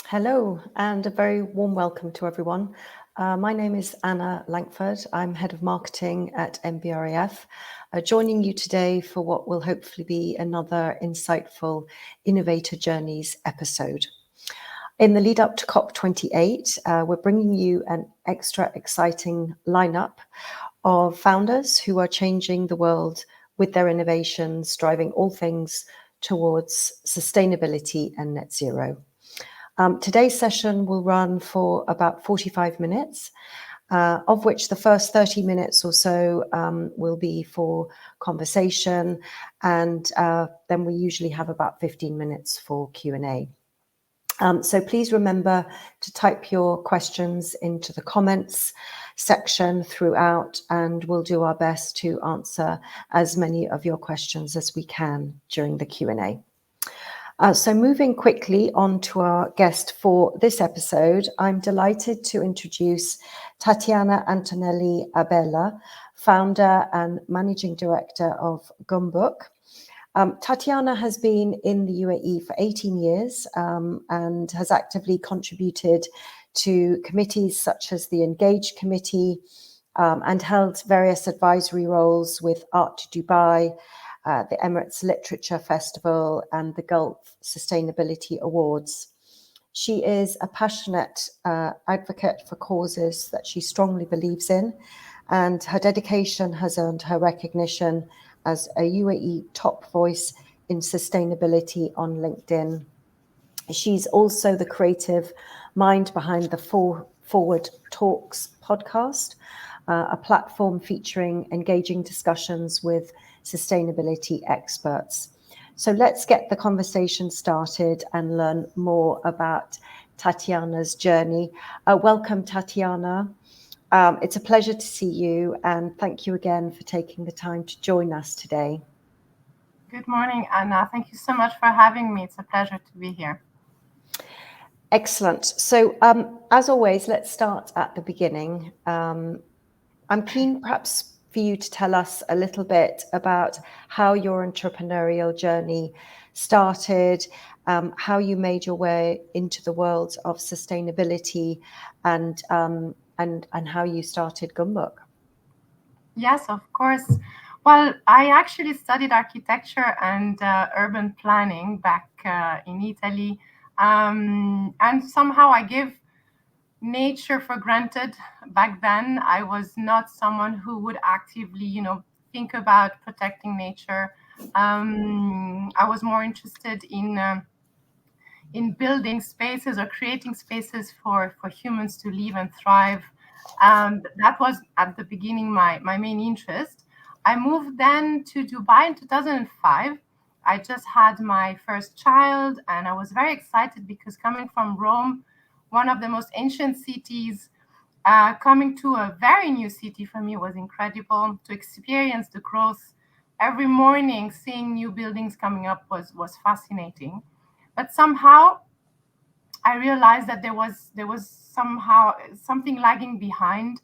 Hello, and a very warm welcome to everyone. My name is Anna Langford. I'm Head of Marketing at MBRAF, joining you today for what will hopefully be another insightful Innovator Journeys episode. In the lead up to COP28, we're bringing you an extra exciting lineup of founders who are changing the world with their innovations, driving all things towards sustainability and net zero. Today's session will run for about 45 minutes, of which the first 30 minutes or so will be for conversation, and then we usually have about 15 minutes for Q&A. So please remember to type your questions into the comments section throughout, and we'll do our best to answer as many of your questions as we can during the Q&A. So moving quickly on to our guest for this episode, I'm delighted to introduce Tatiana Antonelli Abella, founder and managing director of Goumbook. Tatiana has been in the UAE for 18 years and has actively contributed to committees such as the Engage Committee and held various advisory roles with Art to Dubai, the Emirates Literature Festival, and the Gulf Sustainability Awards. She is a passionate advocate for causes that she strongly believes in, and her dedication has earned her recognition as a UAE top voice in sustainability on LinkedIn. She's also the creative mind behind the Forward Talks podcast, a platform featuring engaging discussions with sustainability experts. So let's get the conversation started and learn more about Tatiana's journey. Welcome, Tatiana. It's a pleasure to see you, and thank you again for taking the time to join us today. Good morning, Anna. Thank you so much for having me. It's a pleasure to be here. Excellent. So as always, let's start at the beginning. I'm keen perhaps for you to tell us a little bit about how your entrepreneurial journey started, how you made your way into the world of sustainability, and how you started Goumbook. Yes, of course. Well, I actually studied architecture and urban planning back in Italy, and somehow I gave nature for granted back then. I was not someone who would actively, think about protecting nature. I was more interested in building spaces or creating spaces for humans to live and thrive. That was at the beginning my main interest. I moved then to Dubai in 2005. I just had my first child, and I was very excited because coming from Rome, one of the most ancient cities, coming to a very new city for me was incredible. To experience the growth every morning, seeing new buildings coming up was fascinating. But somehow I realized that there was somehow something lagging behind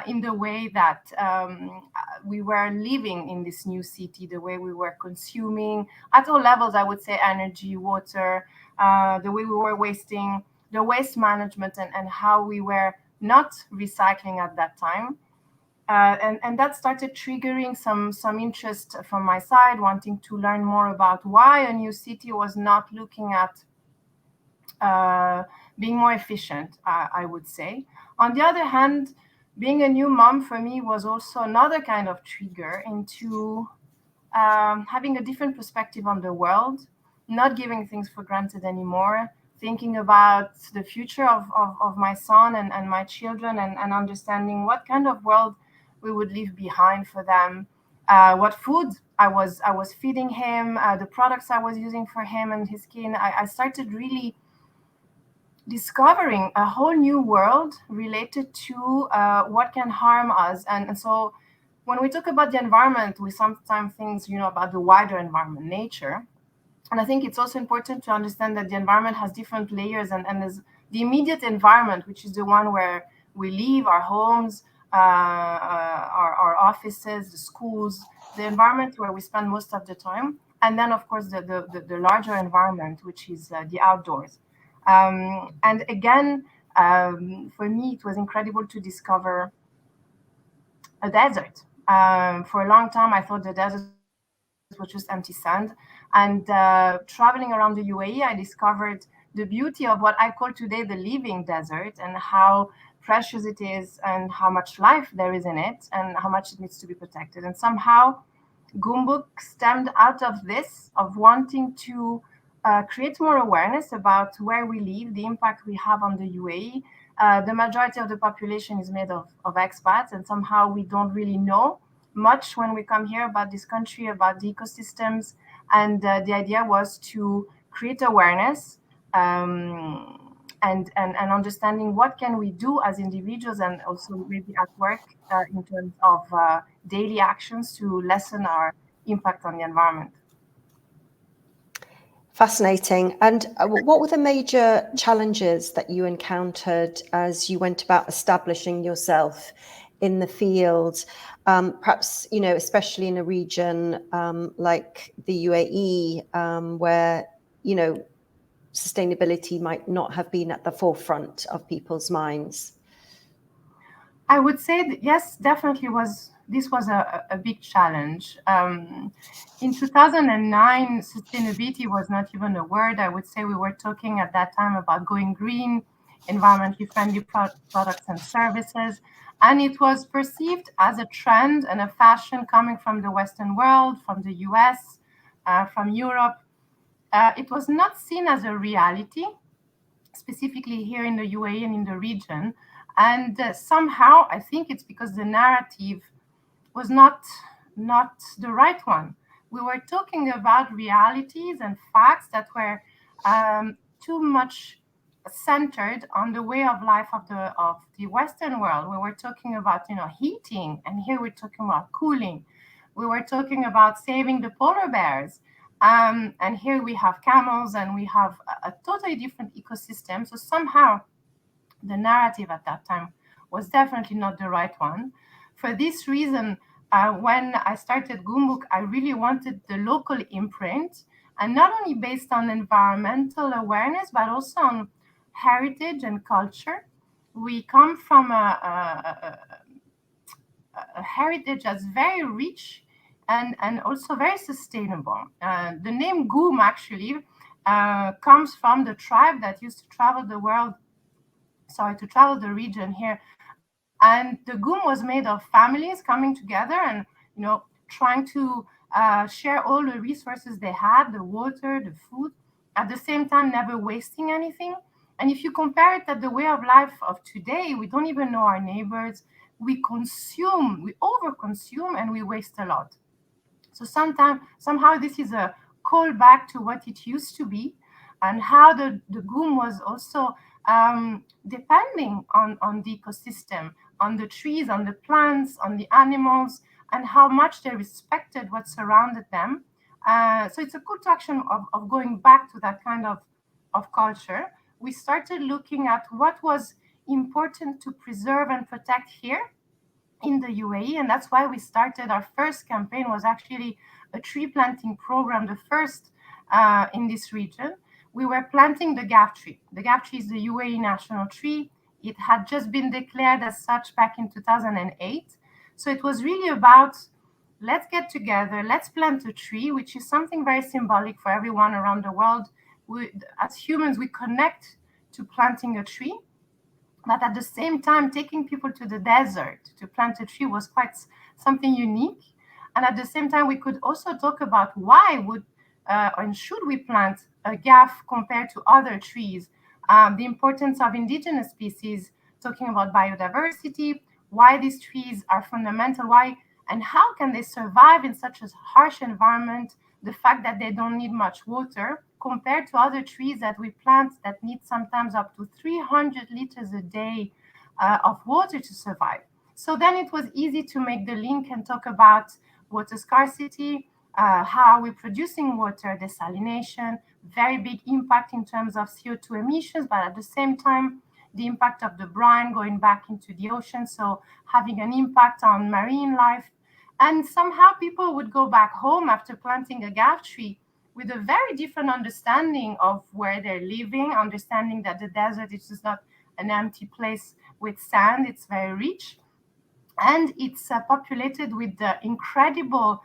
in the way that we were living in this new city, the way we were consuming at all levels. I would say energy, water, the way we were wasting, the waste management, and how we were not recycling at that time. And that started triggering some interest from my side, wanting to learn more about why a new city was not looking at uh, being more efficient, I would say. On the other hand, being a new mom for me was also another kind of trigger into having a different perspective on the world, not giving things for granted anymore, thinking about the future of my son and my children, and understanding what kind of world we would leave behind for them, what food I was feeding him, the products I was using for him and his skin. I started really discovering a whole new world related to what can harm us. And so when we talk about the environment, we sometimes think, about the wider environment, nature. And I think it's also important to understand that the environment has different layers, and there's the immediate environment, which is the one where we live, our homes, our offices, the schools, the environment where we spend most of the time. And then, of course, the larger environment, which is the outdoors. And again, for me, it was incredible to discover a desert. For a long time, I thought the desert was just empty sand. And traveling around the UAE, I discovered the beauty of what I call today the living desert, and how precious it is, and how much life there is in it, and how much it needs to be protected. And somehow, Goumbook stemmed out of this, of wanting to create more awareness about where we live, the impact we have on the UAE. The majority of the population is made of expats, and somehow we don't really know much when we come here about this country, about the ecosystems. And the idea was to create awareness, and understanding what can we do as individuals, and also maybe at work, in terms of daily actions to lessen our impact on the environment. Fascinating. And what were the major challenges that you encountered as you went about establishing yourself in the field? Perhaps, especially in a region like the UAE, where, sustainability might not have been at the forefront of people's minds. I would say that yes, definitely this was a big challenge. In 2009, sustainability was not even a word. I would say we were talking at that time about going green, environmentally friendly products and services. And it was perceived as a trend and a fashion coming from the Western world, from the US, from Europe. It was not seen as a reality, specifically here in the UAE and in the region. And somehow, I think it's because the narrative was not the right one. We were talking about realities and facts that were too much centered on the way of life of the Western world. We were talking about heating, and here we're talking about cooling. We were talking about saving the polar bears, and here we have camels, and we have a totally different ecosystem. So somehow the narrative at that time was definitely not the right one. For this reason, when I started Goumbook, I really wanted the local imprint, and not only based on environmental awareness, but also on heritage and culture. We come from a heritage that's very rich and also very sustainable. The name Goum actually comes from the tribe that used to travel to travel the region here. And the Goum was made of families coming together and, trying to share all the resources they had, the water, the food, at the same time never wasting anything. And if you compare it at the way of life of today, we don't even know our neighbors. We consume, we overconsume, and we waste a lot. So somehow this is a call back to what it used to be, and how the Goum was also depending on the ecosystem, on the trees, on the plants, on the animals, and how much they respected what surrounded them. So it's a call to action of going back to that kind of culture. We started looking at what was important to preserve and protect here in the UAE, and that's why we started. Our first campaign was actually a tree planting program, the first in this region. We were planting the gaff tree. The gaff tree is the UAE national tree. It had just been declared as such back in 2008. So it was really about, let's get together, let's plant a tree, which is something very symbolic for everyone around the world. As humans, we connect to planting a tree. But at the same time, taking people to the desert to plant a tree was quite something unique. And at the same time, we could also talk about why would and should we plant a gaff compared to other trees, the importance of indigenous species, talking about biodiversity, why these trees are fundamental, why and how can they survive in such a harsh environment, the fact that they don't need much water compared to other trees that we plant that need sometimes up to 300 liters a day of water to survive. So then it was easy to make the link and talk about water scarcity, how are we producing water, desalination, very big impact in terms of CO2 emissions, but at the same time, the impact of the brine going back into the ocean, so having an impact on marine life. And somehow people would go back home after planting a gaff tree with a very different understanding of where they're living, understanding that the desert is just not an empty place with sand, it's very rich. And it's populated with the incredible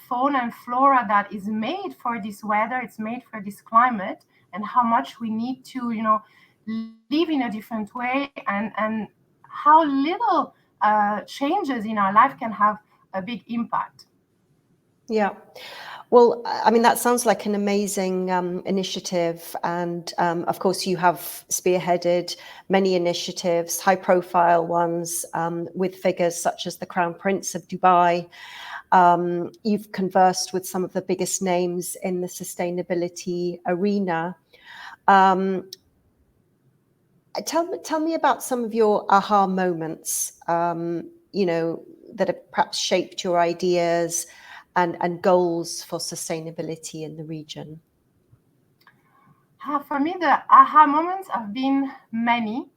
fauna and flora that is made for this weather, it's made for this climate, and how much we need to, live in a different way, and how little changes in our life can have a big impact. Yeah. Well, I mean, that sounds like an amazing initiative. And of course, you have spearheaded many initiatives, high profile ones, with figures such as the Crown Prince of Dubai. You've conversed with some of the biggest names in the sustainability arena. Tell me about some of your aha moments, that have perhaps shaped your ideas and goals for sustainability in the region. For me, the aha moments have been many.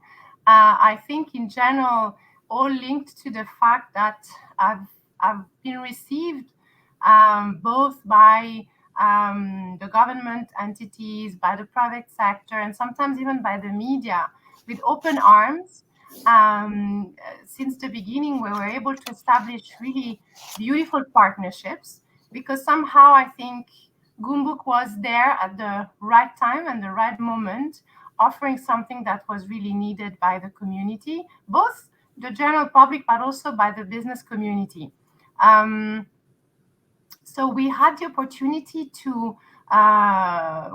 I think in general, all linked to the fact that I've been received both by the government entities, by the private sector, and sometimes even by the media with open arms. Since the beginning, we were able to establish really beautiful partnerships, because somehow I think Goumbook was there at the right time and the right moment, offering something that was really needed by the community, both the general public, but also by the business community. So we had the opportunity to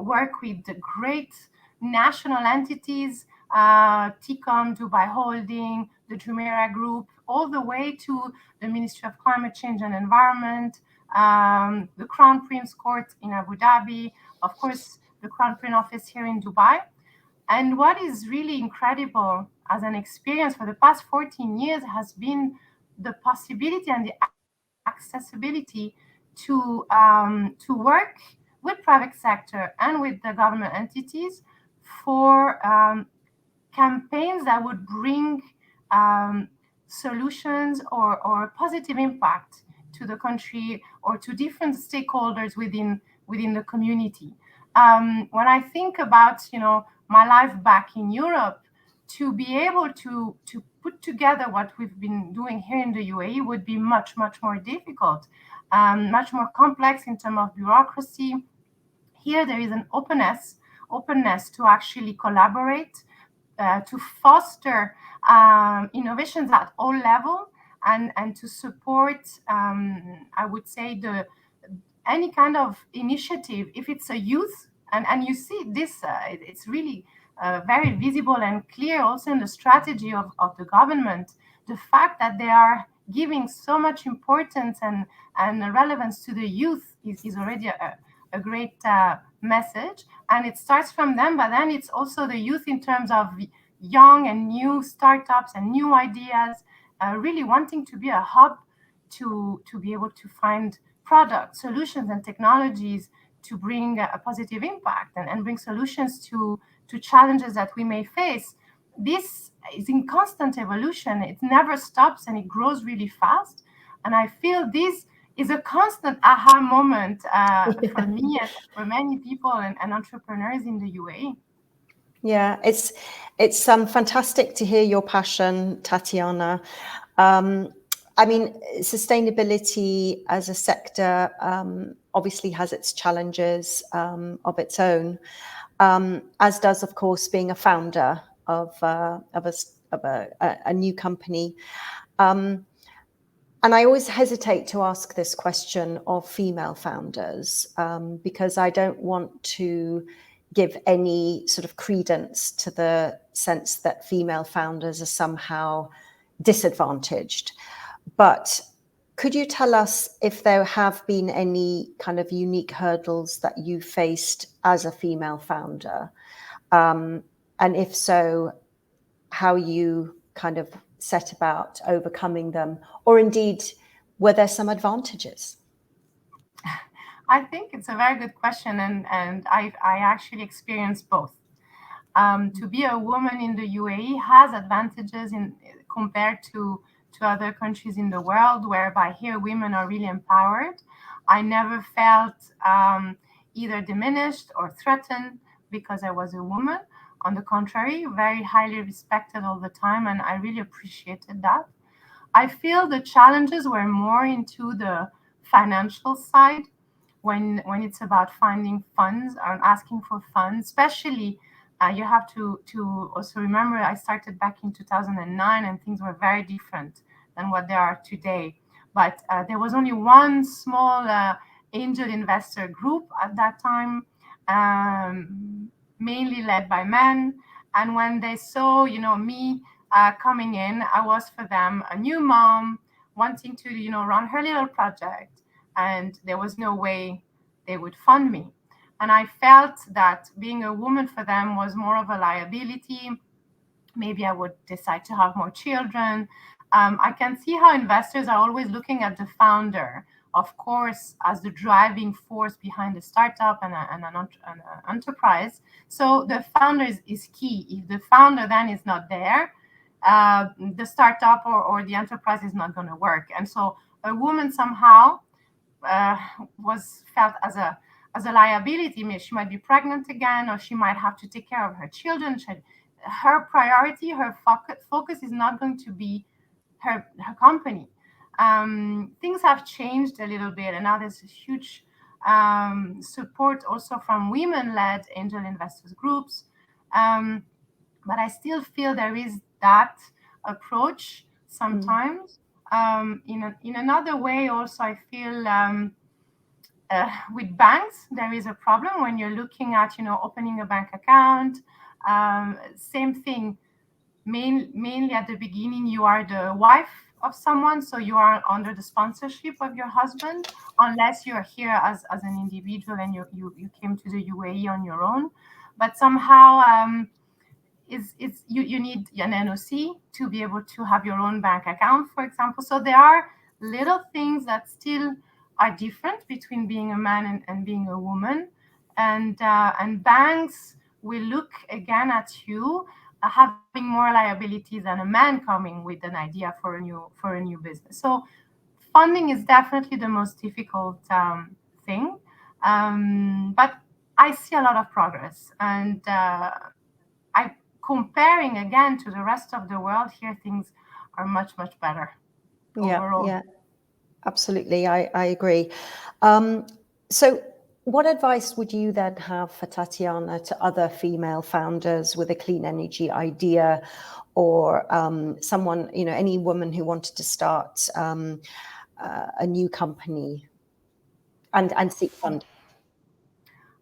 work with the great national entities, TCOM, Dubai Holding, the Jumeirah Group, all the way to the Ministry of Climate Change and Environment, the Crown Prince Court in Abu Dhabi, of course, the Crown Prince office here in Dubai. And what is really incredible as an experience for the past 14 years has been the possibility and the accessibility to work with private sector and with the government entities for campaigns that would bring solutions or positive impact to the country or to different stakeholders within the community. When I think about my life back in Europe, to be able to put together what we've been doing here in the UAE would be much more difficult, much more complex in terms of bureaucracy. Here there is an openness to actually collaborate, to foster innovations at all levels, and to support, I would say, the any kind of initiative, if it's a youth, and you see this, it's really very visible and clear also in the strategy of the government, the fact that they are giving so much importance and relevance to the youth is already a great message, and it starts from them, but then it's also the youth in terms of young and new startups and new ideas, really wanting to be a hub to be able to find products, solutions, and technologies to bring a positive impact and bring solutions to challenges that we may face. This is in constant evolution. It never stops and it grows really fast. And I feel this is a constant aha moment for me and for many people and entrepreneurs in the UAE. Yeah, it's fantastic to hear your passion, Tatiana. I mean, sustainability as a sector obviously has its challenges of its own, as does, of course, being a founder of a new company. And I always hesitate to ask this question of female founders because I don't want to give any sort of credence to the sense that female founders are somehow disadvantaged. But could you tell us if there have been any kind of unique hurdles that you faced as a female founder? And if so, how you kind of set about overcoming them, or indeed, were there some advantages? I think it's a very good question, and I actually experienced both. To be a woman in the UAE has advantages in compared to other countries in the world, whereby here women are really empowered. I never felt either diminished or threatened because I was a woman. On the contrary, very highly respected all the time, and I really appreciated that. I feel the challenges were more into the financial side when it's about finding funds or asking for funds, especially you have to also remember I started back in 2009 and things were very different than what they are today. But there was only one small angel investor group at that time, mainly led by men. And when they saw, me coming in, I was for them a new mom wanting to, run her little project, and there was no way they would fund me. And I felt that being a woman for them was more of a liability. Maybe I would decide to have more children. I can see how investors are always looking at the founder, of course, as the driving force behind a startup and an enterprise. So the founder is key. If the founder then is not there, the startup or the enterprise is not going to work. And so a woman somehow was felt as a liability. She might be pregnant again, or she might have to take care of her children. Her priority, her focus is not going to be her company. Things have changed a little bit, and now there's a huge support also from women-led angel investors groups. But I still feel there is that approach sometimes. In another way, also, I feel with banks, there is a problem when you're looking at, opening a bank account. Same thing. Mainly at the beginning, you are the wife of someone, so you are under the sponsorship of your husband, unless you're here as an individual and you came to the UAE on your own. But somehow, you need an NOC to be able to have your own bank account, for example. So there are little things that still are different between being a man and being a woman, and banks will look again at you having more liabilities than a man coming with an idea for a new business. So funding is definitely the most difficult thing, but I see a lot of progress, and I comparing again to the rest of the world here, things are much better overall. Yeah, absolutely. I agree. So What advice would you then have for Tatiana to other female founders with a clean energy idea, or someone, any woman who wanted to start a new company and seek funding?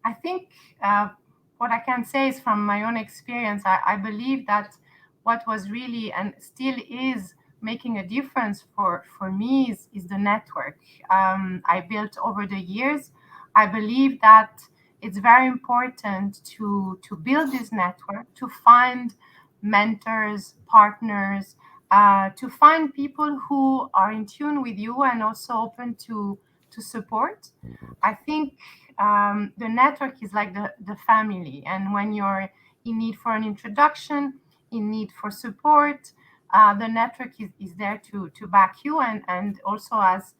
I think what I can say is from my own experience, I believe that what was really and still is making a difference for me is the network I built over the years. I believe that it's very important to build this network, to find mentors, partners, to find people who are in tune with you and also open to support. I think the network is like the family. And when you're in need for an introduction, in need for support, the network is there to back you. And also as,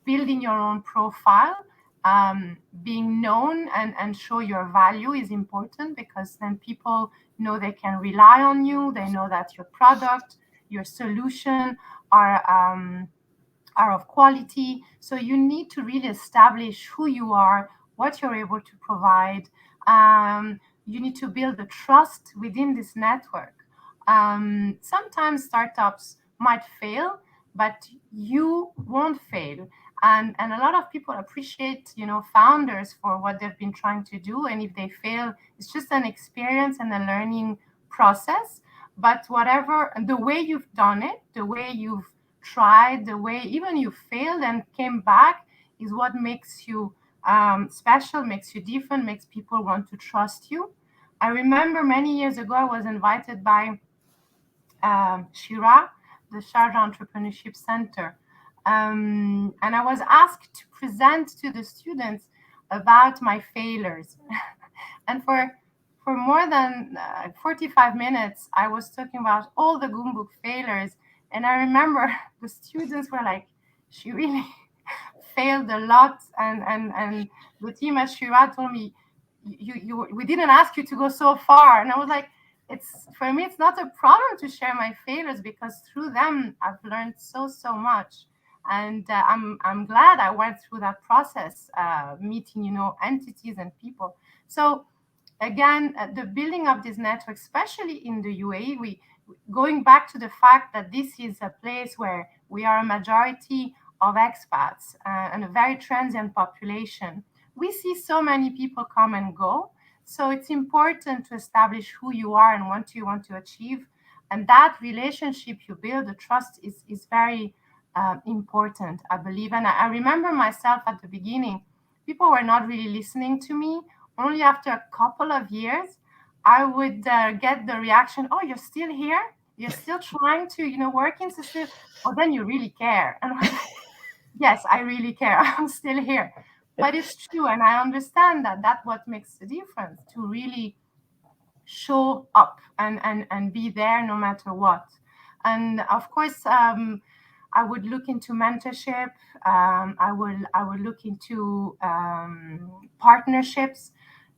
building your own profile, being known and show your value is important, because then people know they can rely on you. They know that your product, your solution are of quality. So you need to really establish who you are, what you're able to provide. You need to build the trust within this network. Sometimes startups might fail, but you won't fail. And a lot of people appreciate, founders for what they've been trying to do. And if they fail, it's just an experience and a learning process. But whatever, the way you've done it, the way you've tried, the way even you failed and came back, is what makes you special, makes you different, makes people want to trust you. I remember many years ago, I was invited by Shira, the Sharjah Entrepreneurship Center. And I was asked to present to the students about my failures. And for more than 45 minutes, I was talking about all the Goumbook failures. And I remember the students were like, she really failed a lot. And the team at Shira told me, we didn't ask you to go so far. And I was like, it's, for me, it's not a problem to share my failures, because through them I've learned so much. And I'm glad I went through that process, meeting, entities and people. So again, the building of this network, especially in the UAE, we going back to the fact that this is a place where we are a majority of expats and a very transient population. We see so many people come and go. So it's important to establish who you are and what you want to achieve. And that relationship you build, the trust is very important, I believe. And I remember myself at the beginning, people were not really listening to me. Only after a couple of years, I would get the reaction, "Oh, you're still here? You're still trying to, work in system? Oh, then you really care." And I was like, "Yes, I really care. I'm still here." But it's true, and I understand that that's what makes the difference, to really show up and be there no matter what. And of course, I would look into mentorship. I would look into partnerships.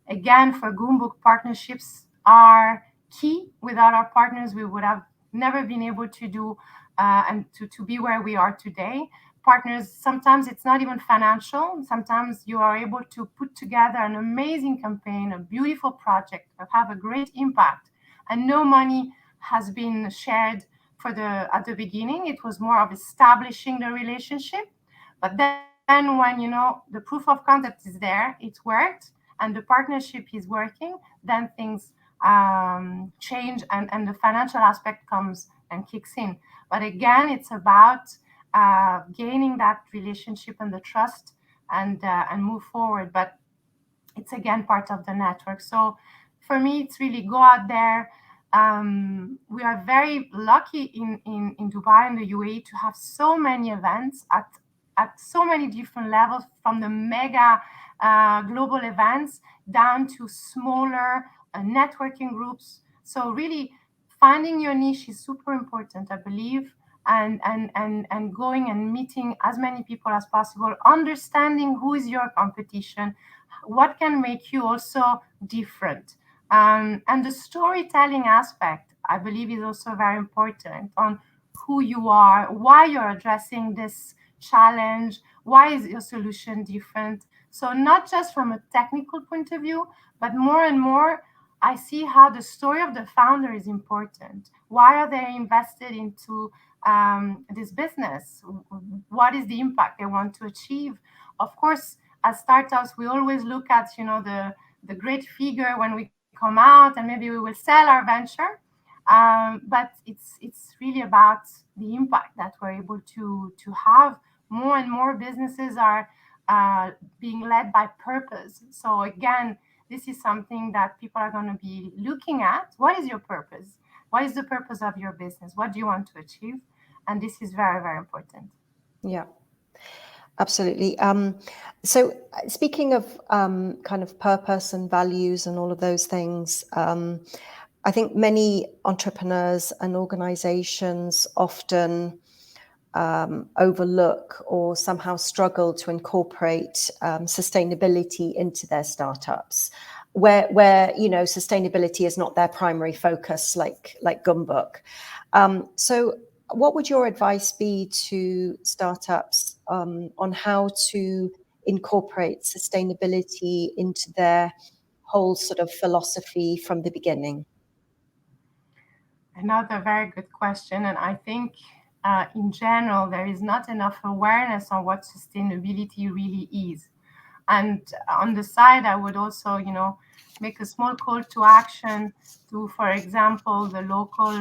Again, for Goumbook, partnerships are key. Without our partners, we would have never been able to do and to be where we are today. Partners, sometimes it's not even financial. Sometimes you are able to put together an amazing campaign, a beautiful project that have a great impact, and no money has been shared at the beginning. It was more of establishing the relationship. But then when the proof of concept is there, it worked, and the partnership is working, then things change, and the financial aspect comes and kicks in. But again, it's about gaining that relationship and the trust, and move forward. But it's again part of the network. So for me, it's really go out there. We are very lucky in Dubai and the UAE to have so many events at so many different levels, from the mega global events down to smaller networking groups. So really finding your niche is super important, I believe, and going and meeting as many people as possible, understanding who is your competition, what can make you also different. And the storytelling aspect, I believe, is also very important, on who you are, why you're addressing this challenge, Why is your solution different? So not just from a technical point of view, but more and more, I see how the story of the founder is important. Why are they invested into this business? What is the impact they want to achieve? Of course, as startups, we always look at, the great figure when we come out, and maybe we will sell our venture. But it's really about the impact that we're able to have. More and more businesses are being led by purpose. So again, this is something that people are going to be looking at. What is your purpose? What is the purpose of your business? What do you want to achieve? And this is very, very important. Yeah, absolutely. So speaking of kind of purpose and values and all of those things, I think many entrepreneurs and organizations often overlook or somehow struggle to incorporate sustainability into their startups, where sustainability is not their primary focus, like Goumbook. So what would your advice be to startups on how to incorporate sustainability into their whole sort of philosophy from the beginning? Another very good question. And I think in general, there is not enough awareness on what sustainability really is. And on the side, I would also, make a small call to action to, for example, the local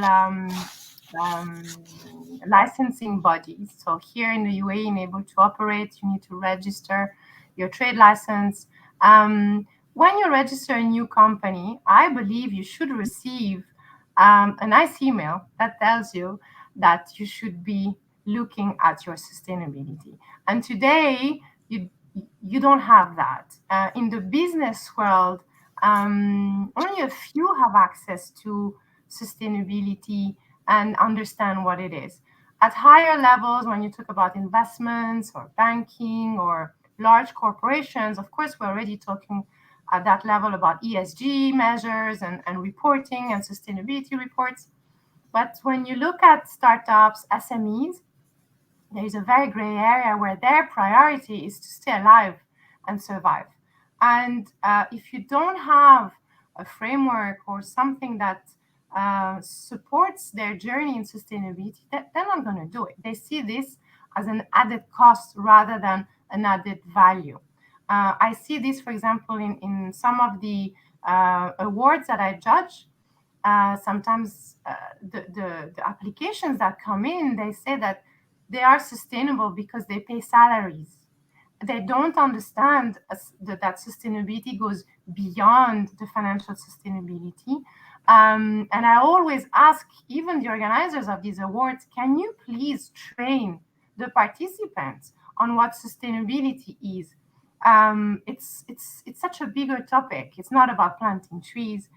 licensing bodies. So here in the UAE, in able to operate, you need to register your trade license. When you register a new company, I believe you should receive a nice email that tells you that you should be looking at your sustainability. And today, you don't have that. In the business world, only a few have access to sustainability and understand what it is. At higher levels, when you talk about investments or banking or large corporations, of course, we're already talking at that level about ESG measures and reporting and sustainability reports. But when you look at startups, SMEs, there is a very gray area where their priority is to stay alive and survive. And if you don't have a framework or something that supports their journey in sustainability, they're not going to do it. They see this as an added cost rather than an added value. I see this, for example, in some of the awards that I judge. Sometimes the applications that come in, they say that they are sustainable because they pay salaries. They don't understand that sustainability goes beyond the financial sustainability. And I always ask even the organizers of these awards, can you please train the participants on what sustainability is? It's such a bigger topic. It's not about planting trees.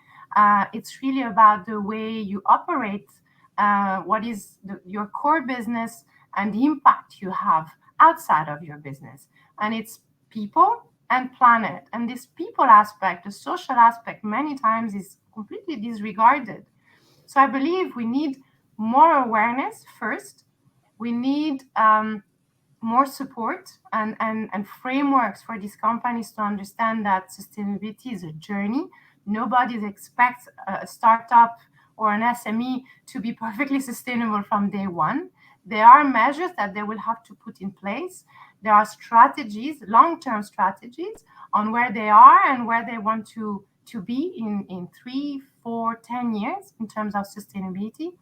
It's really about the way you operate, what is your core business, and the impact you have outside of your business. And it's people and planet. And this people aspect, the social aspect, many times is completely disregarded. So I believe we need more awareness first. We need more support and frameworks for these companies to understand that sustainability is a journey. Nobody expects a startup or an SME to be perfectly sustainable from day one. There are measures that they will have to put in place. There are strategies, long-term strategies on where they are and where they want to be in 3, 4, 10 years in terms of sustainability.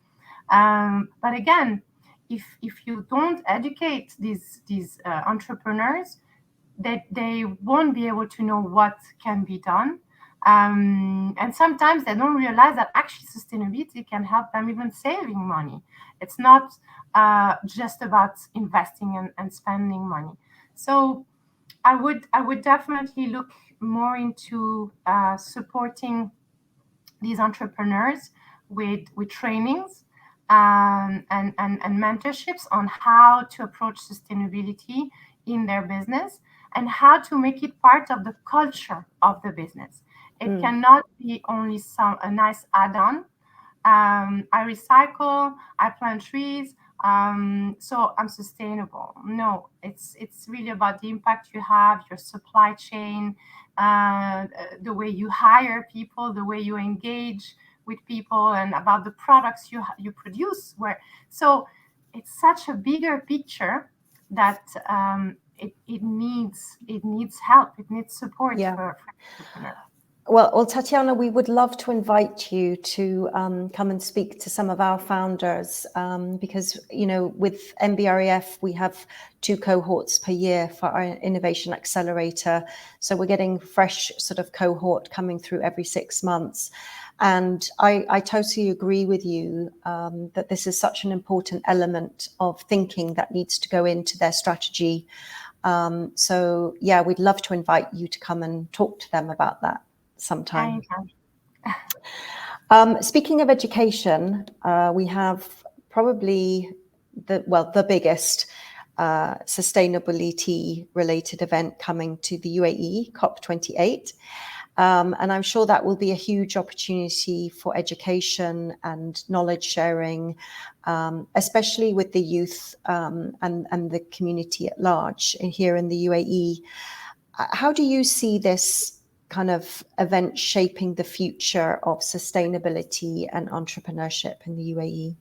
But again, if you don't educate these entrepreneurs, they won't be able to know what can be done. And sometimes they don't realize that actually sustainability can help them even saving money. It's not just about investing and spending money. So I would definitely look more into supporting these entrepreneurs with trainings and mentorships on how to approach sustainability in their business and how to make it part of the culture of the business. It cannot be only a nice add-on. I recycle, I plant trees, So I'm sustainable. No, it's really about the impact you have, your supply chain, the way you hire people, the way you engage with people, and about the products you produce. So it's such a bigger picture that it needs help, it needs support Yeah. for entrepreneurs. Well, Tatiana, we would love to invite you to come and speak to some of our founders because, with MBREF, we have 2 cohorts per year for our Innovation Accelerator. So we're getting fresh sort of cohort coming through every 6 months. And I totally agree with you that this is such an important element of thinking that needs to go into their strategy. So, yeah, we'd love to invite you to come and talk to them about that sometime. Anytime. Speaking of education, we have probably the biggest sustainability related event coming to the UAE, COP28. And I'm sure that will be a huge opportunity for education and knowledge sharing, especially with the youth and the community at large here in the UAE. How do you see this kind of event shaping the future of sustainability and entrepreneurship in the UAE?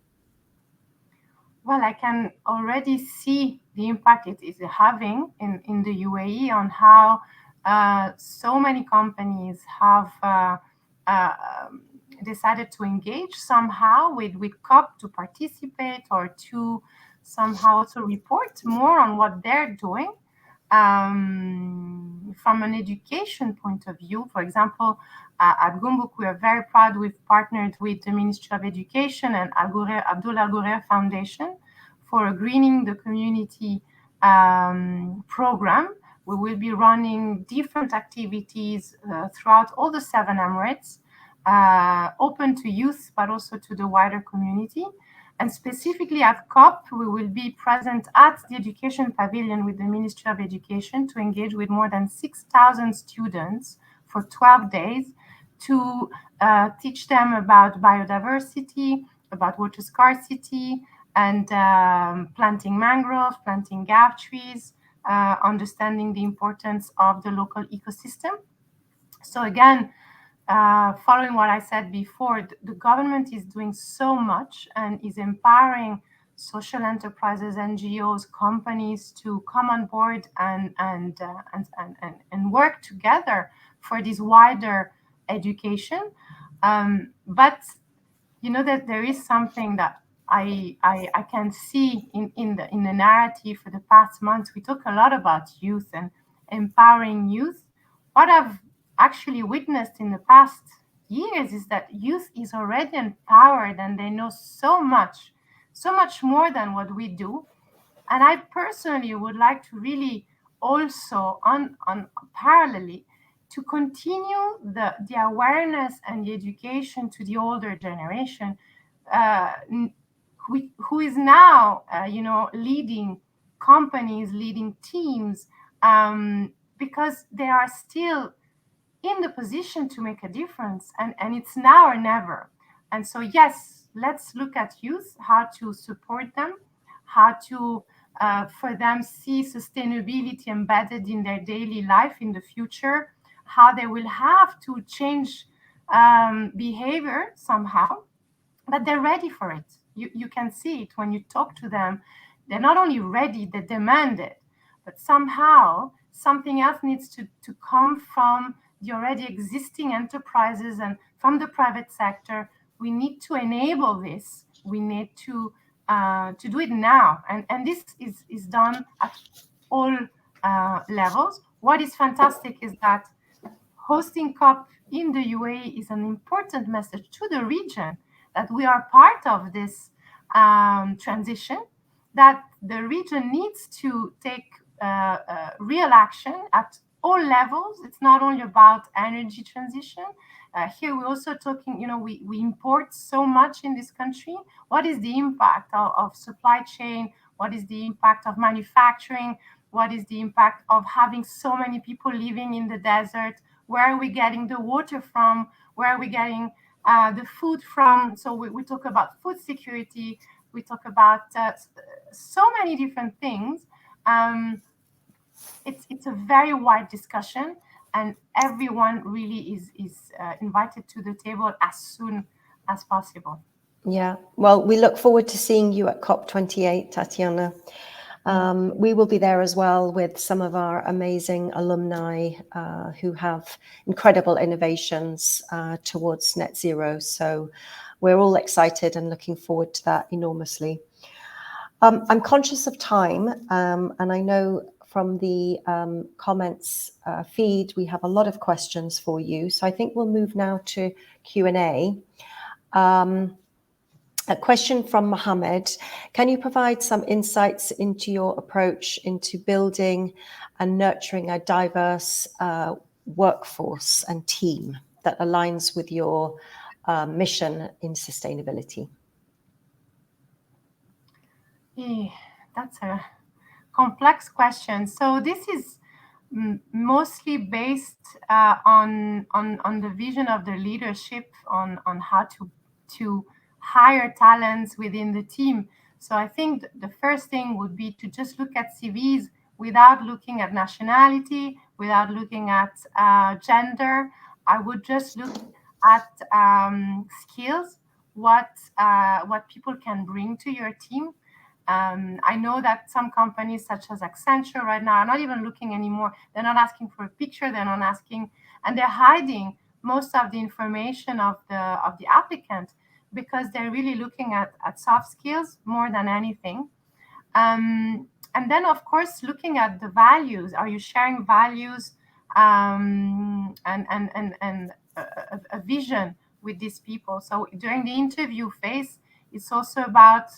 Well, I can already see the impact it is having in the UAE on how so many companies have decided to engage somehow with COP to participate or to somehow also report more on what they're doing. From an education point of view, for example, at Goumbook, we are very proud we've partnered with the Ministry of Education and Abdul Al Ghurair Foundation for a Greening the Community program. We will be running different activities throughout all the 7 Emirates, open to youth, but also to the wider community. And specifically at COP, we will be present at the Education Pavilion with the Ministry of Education to engage with more than 6,000 students for 12 days to teach them about biodiversity, about water scarcity, and planting mangroves, planting gaff trees, understanding the importance of the local ecosystem. So again, following what I said before, the government is doing so much and is empowering social enterprises, NGOs, companies to come on board and work together for this wider education. But that there is something that I can see in the narrative for the past months. We talk a lot about youth and empowering youth. What I've actually witnessed in the past years is that youth is already empowered and they know so much more than what we do. And I personally would like to really also on parallelly to continue the awareness and the education to the older generation, who is now leading companies, leading teams, because they are still in the position to make a difference, and it's now or never. And so yes, let's look at youth, how to support them, how to for them see sustainability embedded in their daily life in the future, how they will have to change behavior somehow, but they're ready for it. You can see it when you talk to them. They're not only ready, they demand it, but somehow something else needs to come from the already existing enterprises and from the private sector. We need to enable this. We need to do it now, and this is done at all levels. What is fantastic is that hosting COP in the UAE is an important message to the region that we are part of this transition, that the region needs to take real action at all levels. It's not only about energy transition. Here we're also talking, we import so much in this country. What is the impact of supply chain? What is the impact of manufacturing? What is the impact of having so many people living in the desert? Where are we getting the water from? Where are we getting the food from? So we talk about food security, We talk about so many different things. Um, it's a very wide discussion, and everyone really is invited to the table as soon as possible. Yeah. Well, we look forward to seeing you at COP28, Tatiana. We will be there as well with some of our amazing alumni who have incredible innovations towards net zero. So we're all excited and looking forward to that enormously. I'm conscious of time, and I know from the comments feed, we have a lot of questions for you. So I think we'll move now to Q&A. A question from Mohammed. Can you provide some insights into your approach into building and nurturing a diverse workforce and team that aligns with your mission in sustainability? That's a complex question. So this is mostly based on the vision of the leadership on how to hire talents within the team. So I think the first thing would be to just look at CVs without looking at nationality, without looking at gender. I would just look at skills, what people can bring to your team. I know that some companies such as Accenture right now are not even looking anymore. They're not asking for a picture. They're not asking, and they're hiding most of the information of the applicant because they're really looking at soft skills more than anything. And then, of course, looking at the values. Are you sharing values and a vision with these people? So during the interview phase, it's also about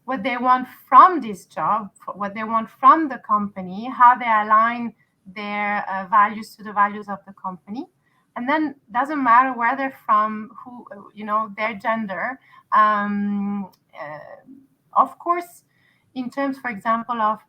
what they want from this job, what they want from the company, how they align their values to the values of the company. And then doesn't matter where they're from, who, their gender. Of course, in terms, for example, of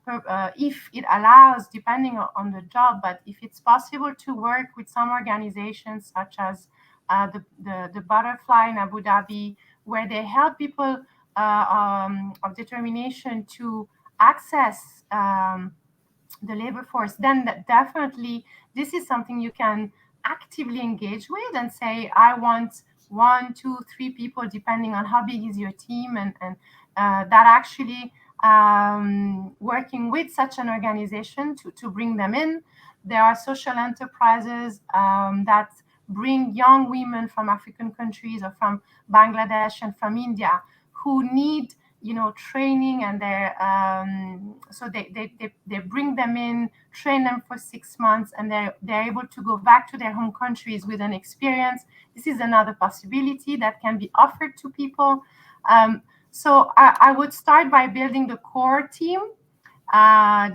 if it allows, depending on the job, but if it's possible to work with some organizations such as the Butterfly in Abu Dhabi, where they help people of determination to access the labor force, then definitely this is something you can actively engage with and say, I want 1, 2, 3 people, depending on how big is your team, and that actually working with such an organization to bring them in. There are social enterprises that bring young women from African countries or from Bangladesh and from India who need training, and so they bring them in, train them for 6 months, and they're able to go back to their home countries with an experience. This is another possibility that can be offered to people. So I would start by building the core team,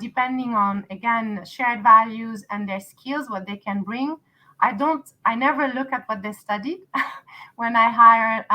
depending on, again, shared values and their skills, what they can bring. I never look at what they studied when I hire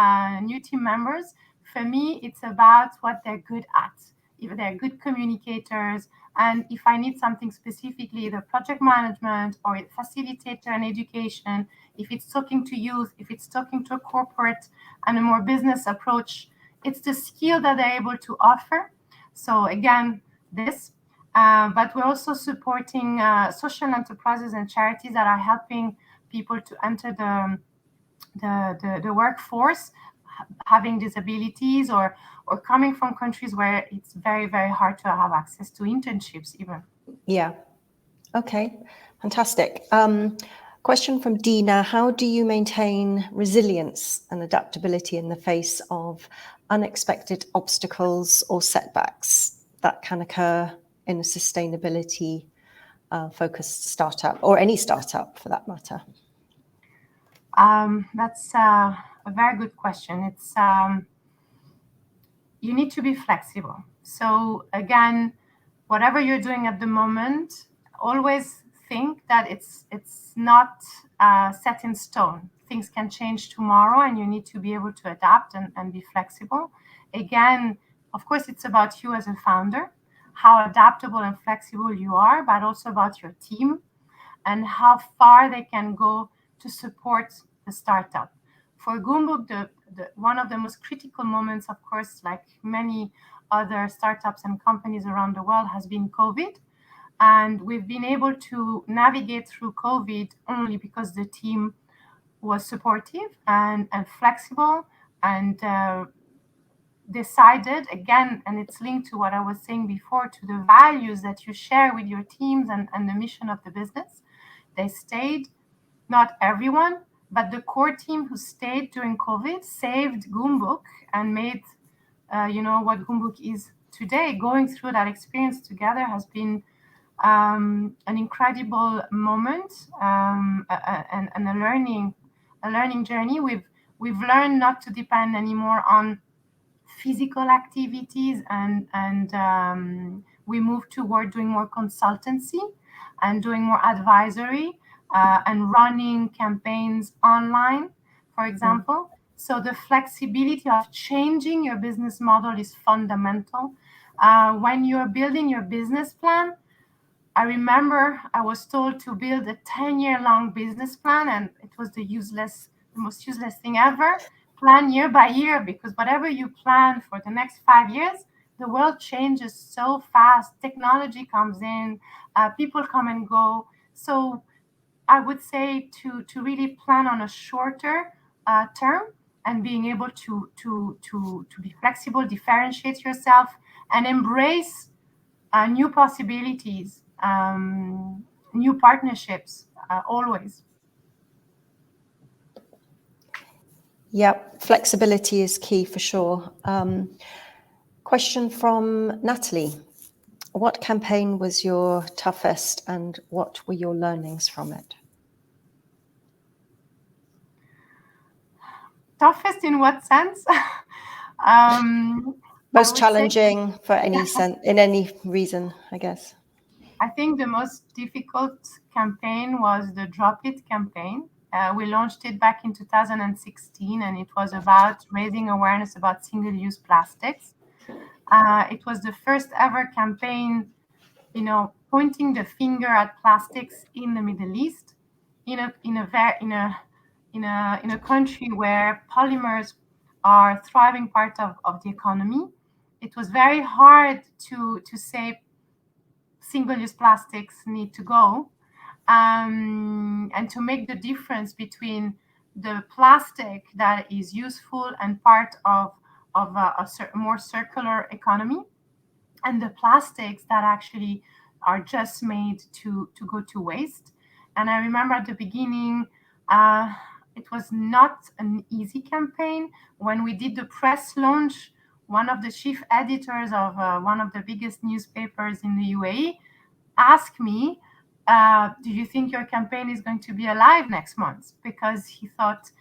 new team members. For me, it's about what they're good at. If they're good communicators, and if I need something specifically, either project management or facilitator and education, if it's talking to youth, if it's talking to a corporate and a more business approach, it's the skill that they're able to offer. So again, this, but we're also supporting social enterprises and charities that are helping people to enter the workforce, having disabilities or coming from countries where it's very, very hard to have access to internships even. Yeah. Okay, fantastic. Question from Dina. How do you maintain resilience and adaptability in the face of unexpected obstacles or setbacks that can occur in a sustainability focused startup, or any startup for that matter? That's a very good question. It's you need to be flexible. So again, whatever you're doing at the moment, always think that it's not set in stone. Things can change tomorrow, and you need to be able to adapt and be flexible. Again, of course, it's about you as a founder, how adaptable and flexible you are, but also about your team and how far they can go to support the startup. For Goumbook, one of the most critical moments, of course, like many other startups and companies around the world, has been COVID. And we've been able to navigate through COVID only because the team was supportive and flexible and decided again, and it's linked to what I was saying before, to the values that you share with your teams and the mission of the business. They stayed, not everyone, but the core team who stayed during COVID saved Goumbook and made what Goumbook is today. Going through that experience together has been an incredible moment, and a learning journey. We've learned not to depend anymore on physical activities, and we moved toward doing more consultancy and doing more advisory, and running campaigns online, for example. So the flexibility of changing your business model is fundamental. When you're building your business plan, I remember I was told to build a 10-year-long business plan, and it was the most useless thing ever. Plan year by year, because whatever you plan for the next 5 years, the world changes so fast. Technology comes in, people come and go. So I would say to really plan on a shorter term, and being able to be flexible, differentiate yourself, and embrace new possibilities, new partnerships, always. Yep, flexibility is key for sure. Question from Natalie. What campaign was your toughest and what were your learnings from it? Toughest in what sense? Most challenging for any sense, in any reason, I guess. I think the most difficult campaign was the Drop It campaign. We launched it back in 2016, and it was about raising awareness about single-use plastics. It was the first ever campaign, pointing the finger at plastics in the Middle East, in a country where polymers are thriving part of the economy. It was very hard to say single-use plastics need to go, and to make the difference between the plastic that is useful and part of a more circular economy, and the plastics that actually are just made to go to waste. And I remember at the beginning, it was not an easy campaign. When we did the press launch, one of the chief editors of one of the biggest newspapers in the UAE asked me, do you think your campaign is going to be alive next month? Because he thought,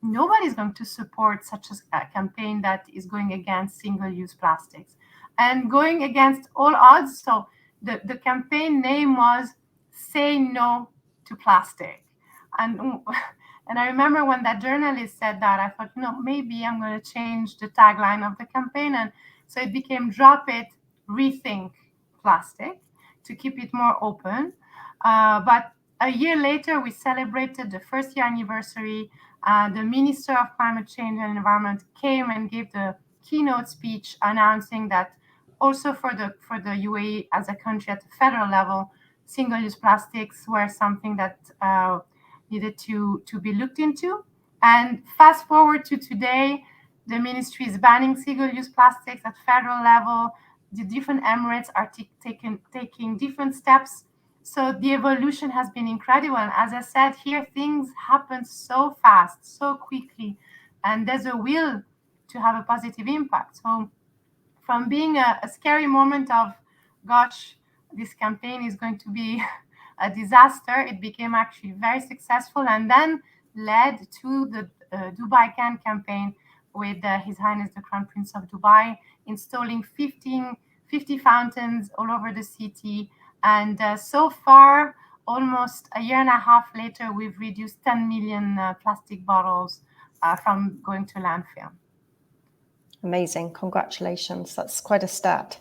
nobody's going to support such a campaign that is going against single-use plastics and going against all odds. So the campaign name was Say No to Plastic. And I remember when that journalist said that, I thought, maybe I'm going to change the tagline of the campaign. And so it became Drop It, Rethink Plastic, to keep it more open. But a year later, we celebrated the first year anniversary. The Minister of Climate Change and Environment came and gave the keynote speech announcing that also for the UAE as a country at the federal level, single-use plastics were something that needed to be looked into. And fast forward to today, the ministry is banning single-use plastics at federal level. The different emirates are taking different steps. So the evolution has been incredible. And as I said, here things happen so fast, so quickly, and there's a will to have a positive impact. So from being a scary moment of, gosh, this campaign is going to be a disaster, it became actually very successful, and then led to the Dubai Can campaign with His Highness the Crown Prince of Dubai, installing 50 fountains all over the city. And so far, almost a year and a half later, we've reduced 10 million plastic bottles from going to landfill. Amazing. Congratulations. That's quite a stat.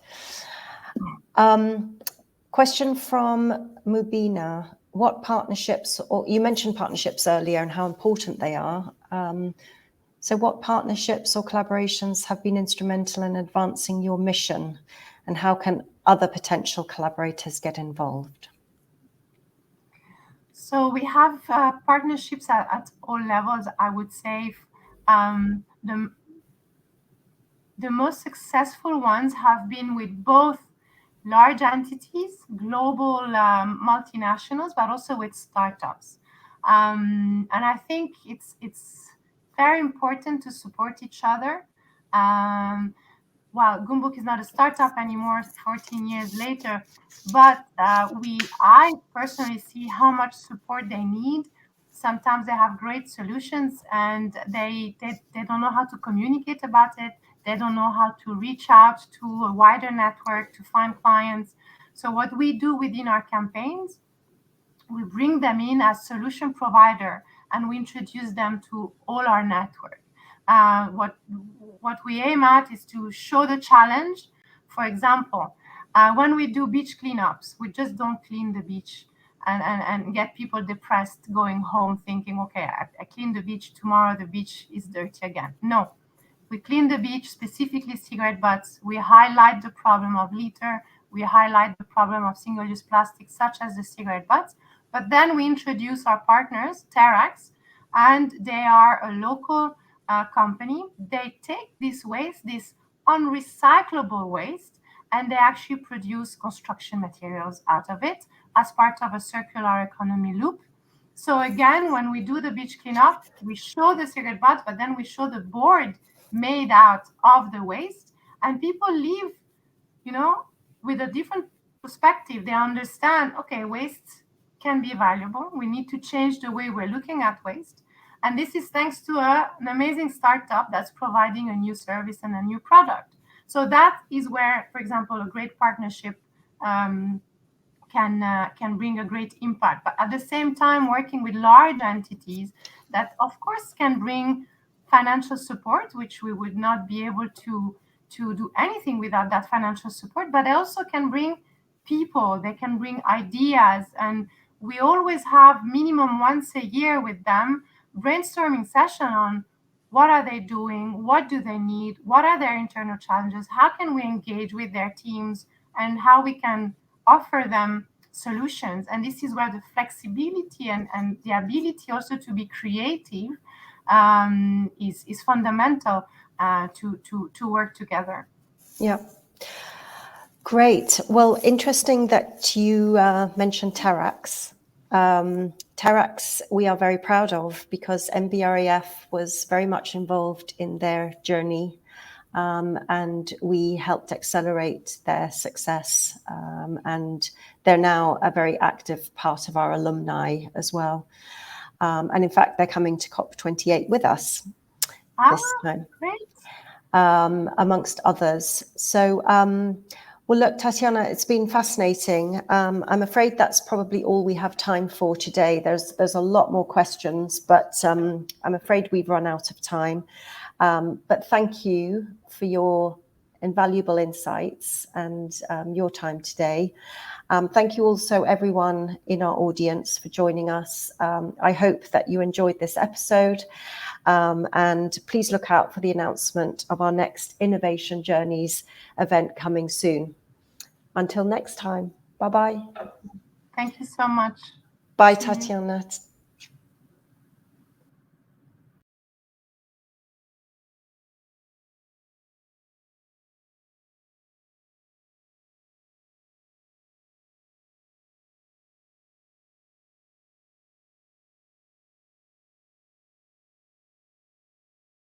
Question from Mubina. What partnerships, or you mentioned partnerships earlier and how important they are. So what partnerships or collaborations have been instrumental in advancing your mission, and how can other potential collaborators get involved? So we have partnerships at all levels, I would say. The most successful ones have been with both large entities, global multinationals, but also with startups. And I think it's very important to support each other. Well, Goumbook is not a startup anymore, 14 years later, but I personally see how much support they need. Sometimes they have great solutions and they don't know how to communicate about it. They don't know how to reach out to a wider network to find clients. So what we do within our campaigns, we bring them in as solution provider and we introduce them to all our network. What we aim at is to show the challenge. For example, when we do beach cleanups, we just don't clean the beach and get people depressed going home thinking, okay, I clean the beach, tomorrow the beach is dirty again. No, we clean the beach, specifically cigarette butts. We highlight the problem of litter. We highlight the problem of single-use plastics, such as the cigarette butts. But then we introduce our partners, Terax, and they are a local company. They take this waste, this unrecyclable waste, and they actually produce construction materials out of it as part of a circular economy loop. So again, when we do the beach cleanup, we show the cigarette butts, but then we show the board made out of the waste, and people leave, with a different perspective. They understand, okay, waste can be valuable. We need to change the way we're looking at waste. And this is thanks to an amazing startup that's providing a new service and a new product. So that is where, for example, a great partnership can bring a great impact. But at the same time, working with large entities that, of course, can bring financial support, which we would not be able to do anything without that financial support, but they also can bring people, they can bring ideas. And we always have minimum once a year with them brainstorming session on what are they doing, what do they need, what are their internal challenges, how can we engage with their teams, and how we can offer them solutions. And this is where the flexibility and the ability also to be creative is fundamental to work together. Yeah. Great. Well, interesting that you mentioned Terax. Terax, we are very proud of because MBREF was very much involved in their journey, and we helped accelerate their success. And they're now a very active part of our alumni as well. And in fact, they're coming to COP28 with us this time, amongst others. So, well, look, Tatiana, it's been fascinating. I'm afraid that's probably all we have time for today. There's a lot more questions, but I'm afraid we've run out of time. But thank you for your invaluable insights and your time today. Thank you also, everyone in our audience, for joining us. I hope that you enjoyed this episode. And please look out for the announcement of our next Innovation Journeys event coming soon. Until next time, bye-bye. Thank you so much. Bye, Tatiana.